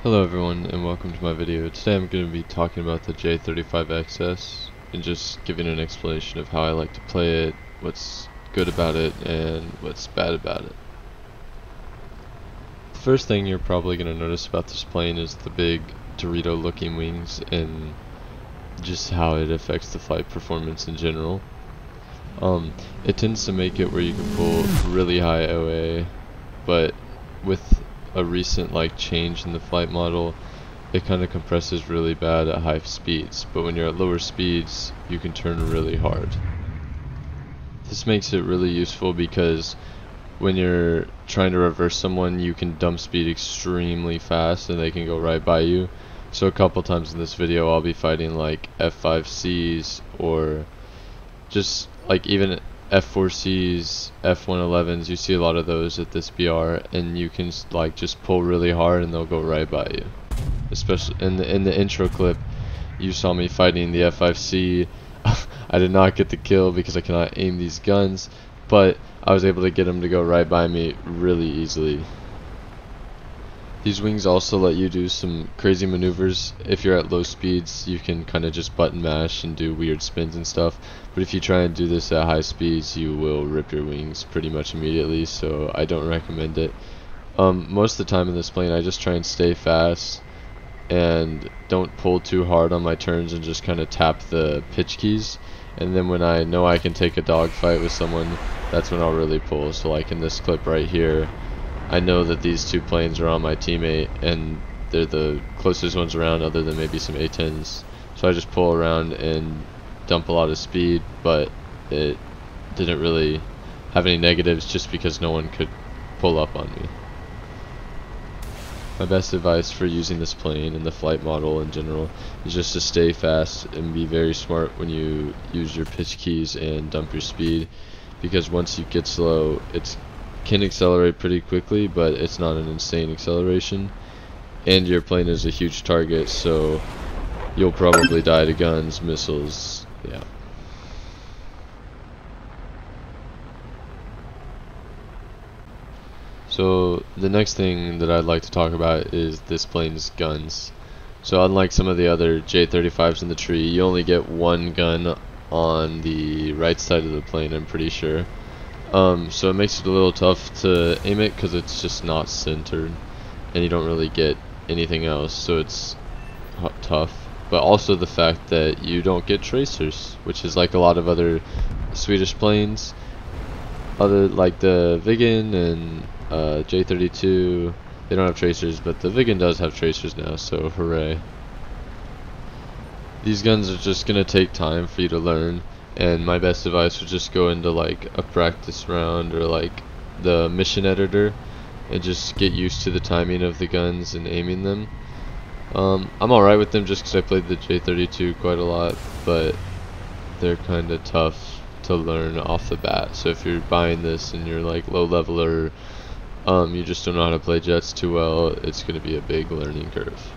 Hello everyone and welcome to my video. Today I'm going to be talking about the J35XS and just giving an explanation of how I like to play it, what's good about it, and what's bad about it. The first thing you're probably going to notice about this plane is the big Dorito looking wings and just how it affects the flight performance in general. It tends to make it where you can pull really high OA, but with a recent change in the flight model, it kind of compresses really bad at high speeds, but when you're at lower speeds you can turn really hard. This makes it really useful because when you're trying to reverse someone, you can dump speed extremely fast and they can go right by you. So a couple times in this video I'll be fighting like F5Cs or just even F4Cs, F111s. You see a lot of those at this BR, and you can just pull really hard and they'll go right by you. Especially in the intro clip, you saw me fighting the F5C. I did not get the kill because I cannot aim these guns, but I was able to get them to go right by me really easily. These wings also let you do some crazy maneuvers. If you're at low speeds, you can kind of just button mash and do weird spins and stuff. But if you try and do this at high speeds, you will rip your wings pretty much immediately, so I don't recommend it. Most of the time in this plane, I just try and stay fast and don't pull too hard on my turns and just kind of tap the pitch keys. And then when I know I can take a dogfight with someone, that's when I'll really pull. So like in this clip right here, I know that these two planes are on my teammate and they're the closest ones around other than maybe some A-10s. So I just pull around and dump a lot of speed, but it didn't really have any negatives just because no one could pull up on me. My best advice for using this plane and the flight model in general is just to stay fast and be very smart when you use your pitch keys and dump your speed, because once you get slow, it can accelerate pretty quickly, but it's not an insane acceleration, and your plane is a huge target, so you'll probably die to guns, missiles, yeah. So the next thing that I'd like to talk about is this plane's guns. So unlike some of the other J35s in the tree, you only get one gun on the right side of the plane, I'm pretty sure. So it makes it a little tough to aim it because it's just not centered and you don't really get anything else, so it's tough. But also the fact that you don't get tracers, which is like a lot of other Swedish planes, like the Viggen and J32, they don't have tracers, but the Viggen does have tracers now, so hooray. These guns are just gonna take time for you to learn, and my best advice would just go into a practice round or the mission editor and just get used to the timing of the guns and aiming them. I'm alright with them just because I played the J32 quite a lot, but they're kinda tough to learn off the bat. So if you're buying this and you're low level or you just don't know how to play jets too well, it's gonna be a big learning curve.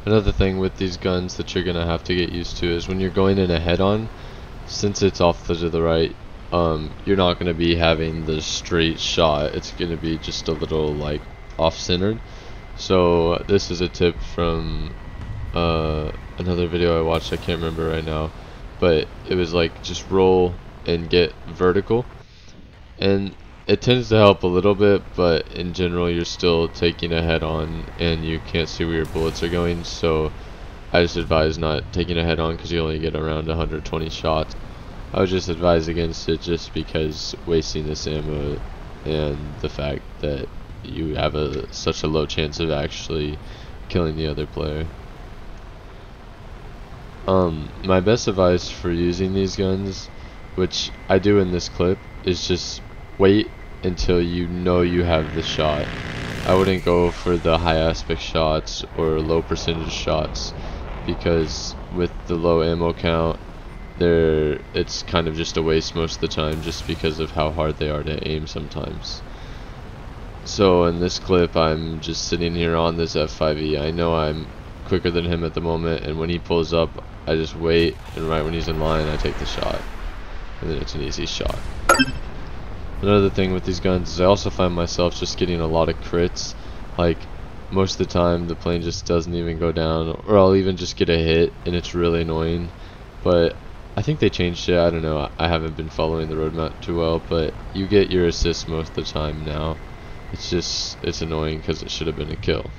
Another thing with these guns that you're gonna have to get used to is when you're going in a head-on, since it's off to the right, you're not gonna be having the straight shot. It's gonna be just a little off-centered. So this is a tip from another video I watched. I can't remember right now, but it was just roll and get vertical, and it tends to help a little bit, but in general you're still taking a head on and you can't see where your bullets are going, so I just advise not taking a head on because you only get around 120 shots. I would just advise against it just because wasting this ammo and the fact that you have such a low chance of actually killing the other player. My best advice for using these guns, which I do in this clip, is just wait until you know you have the shot. I wouldn't go for the high aspect shots or low percentage shots, because with the low ammo count, it's kind of just a waste most of the time just because of how hard they are to aim sometimes. So in this clip, I'm just sitting here on this F5E. I know I'm quicker than him at the moment, and when he pulls up, I just wait, and right when he's in line, I take the shot, and then it's an easy shot. Another thing with these guns is I also find myself just getting a lot of crits. Like, most of the time the plane just doesn't even go down, or I'll even just get a hit, and it's really annoying. But I think they changed it. I don't know, I haven't been following the roadmap too well, but you get your assists most of the time now. It's annoying because it should have been a kill.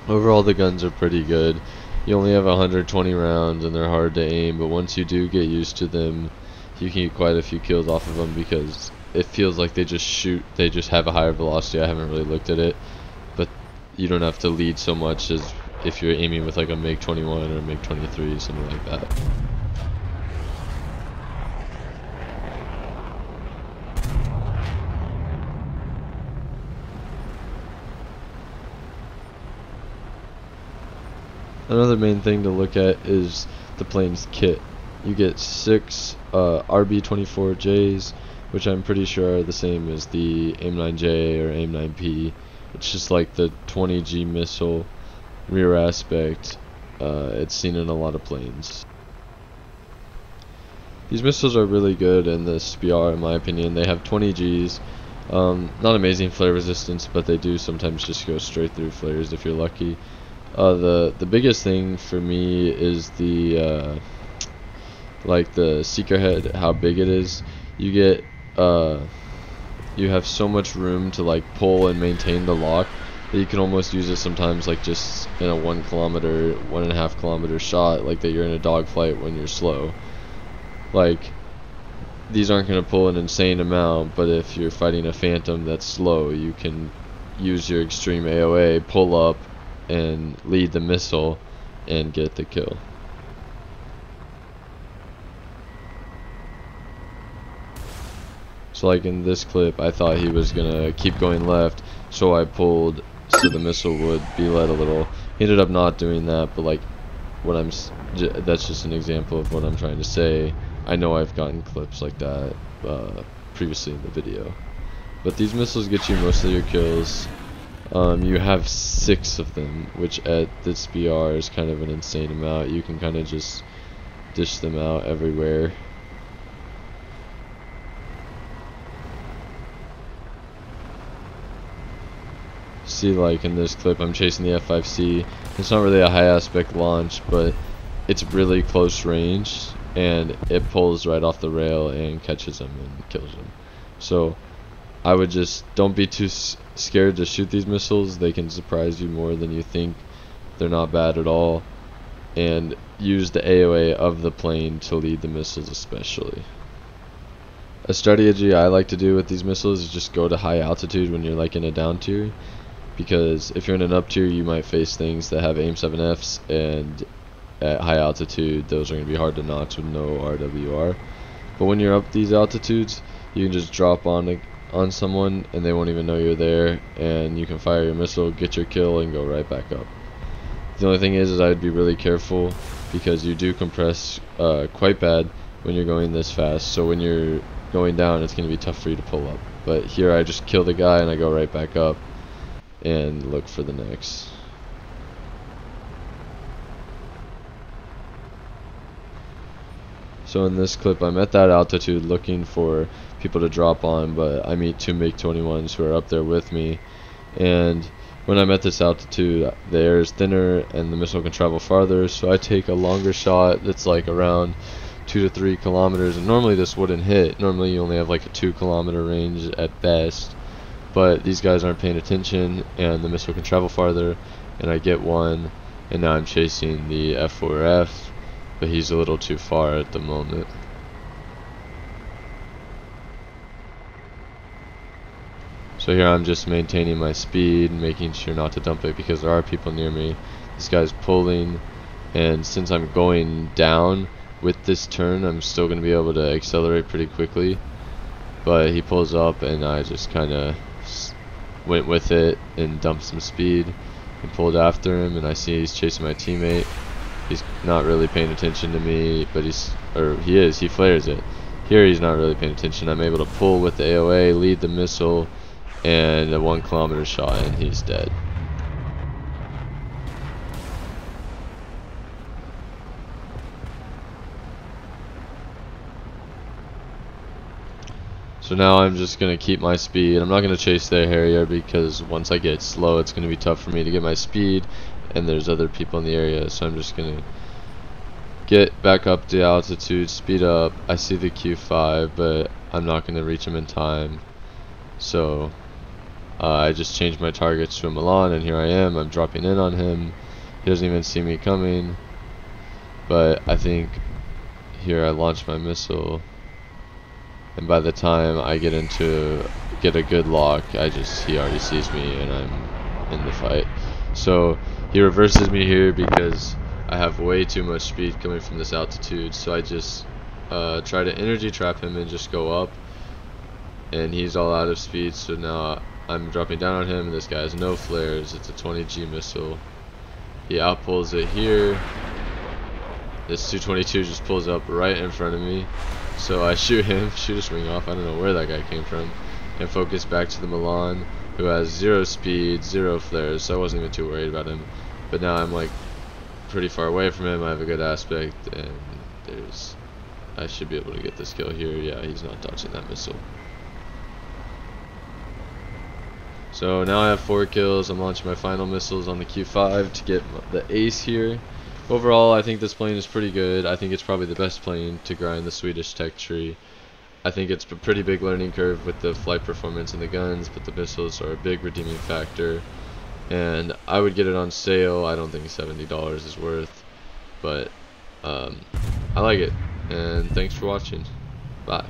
Overall, the guns are pretty good. You only have 120 rounds and they're hard to aim, but once you do get used to them, you can get quite a few kills off of them because it feels like they just shoot, they just have a higher velocity. I haven't really looked at it, but you don't have to lead so much as if you're aiming with like a MiG-21 or a MiG-23, something like that. Another main thing to look at is the plane's kit. You get 6 RB-24Js, which I'm pretty sure are the same as the AIM-9J or AIM-9P. It's just like the 20G missile rear aspect. It's seen in a lot of planes. These missiles are really good in this SPR, in my opinion. They have 20 Gs. Not amazing flare resistance, but they do sometimes just go straight through flares if you're lucky. The biggest thing for me is the like the seeker head, how big it is. You get you have so much room to like pull and maintain the lock that you can almost use it sometimes like just in a 1 kilometer, 1.5 kilometer shot, like that you're in a dogfight when you're slow. Like, these aren't going to pull an insane amount, but if you're fighting a phantom that's slow, you can use your extreme AOA, pull up and lead the missile and get the kill. So like in this clip, I thought he was gonna keep going left, so I pulled so the missile would be led a little. He ended up not doing that, but like that's just an example of what I'm trying to say. I know I've gotten clips like that previously in the video, but these missiles get you most of your kills. You have 6 of them, which at this BR is kind of an insane amount. You can kind of just dish them out everywhere. See, like in this clip, I'm chasing the F5C. It's not really a high aspect launch, but it's really close range, and it pulls right off the rail and catches him and kills him. So I would just don't be too scared to shoot these missiles. They can surprise you more than you think. They're not bad at all, and use the AOA of the plane to lead the missiles especially. A strategy I like to do with these missiles is just go to high altitude when you're like in a down tier, because if you're in an up tier you might face things that have AIM-7Fs, and at high altitude those are going to be hard to notch with no RWR. But when you're up these altitudes, you can just drop on someone and they won't even know you're there, and you can fire your missile, get your kill, and go right back up. The only thing is I'd be really careful, because you do compress quite bad when you're going this fast, so when you're going down it's going to be tough for you to pull up. But here I just kill the guy and I go right back up and look for the next. So in this clip I'm at that altitude looking for people to drop on, but I meet 2 MiG-21s who are up there with me, and when I'm at this altitude the air is thinner and the missile can travel farther, so I take a longer shot that's like around 2 to 3 kilometers, and normally this wouldn't hit. Normally you only have like a 2 kilometer range at best, but these guys aren't paying attention and the missile can travel farther, and I get one, and now I'm chasing the F4F, but he's a little too far at the moment. So here I'm just maintaining my speed, making sure not to dump it because there are people near me. This guy's pulling, and since I'm going down with this turn, I'm still going to be able to accelerate pretty quickly. But he pulls up and I just kind of went with it and dumped some speed and pulled after him, and I see he's chasing my teammate. He's not really paying attention to me, but he flares it. Here he's not really paying attention. I'm able to pull with the AOA, lead the missile, and a 1 kilometer shot, and he's dead. So now I'm just going to keep my speed. I'm not going to chase their Harrier because once I get slow it's going to be tough for me to get my speed, and there's other people in the area, so I'm just going to get back up to altitude, speed up. I see the Q5, but I'm not going to reach him in time, so I just changed my targets to a Milan, and here I am. I'm dropping in on him. He doesn't even see me coming, but I think here I launch my missile, and by the time I get a good lock, he already sees me and I'm in the fight. So he reverses me here because I have way too much speed coming from this altitude, so I just try to energy trap him and just go up, and he's all out of speed, so now I'm dropping down on him, and this guy has no flares. It's a 20G missile. He outpulls it here. This 222 just pulls up right in front of me, so I shoot him, shoot a swing off. I don't know where that guy came from, and focus back to the Milan, who has 0 speed, 0 flares, so I wasn't even too worried about him. But now I'm like pretty far away from him. I have a good aspect, and I should be able to get this kill here. Yeah, he's not dodging that missile. So now I have 4 kills. I'm launching my final missiles on the Q5 to get the ace here. Overall, I think this plane is pretty good. I think it's probably the best plane to grind the Swedish tech tree. I think it's a pretty big learning curve with the flight performance and the guns, but the missiles are a big redeeming factor. And I would get it on sale. I don't think $70 is worth, but I like it. And thanks for watching. Bye.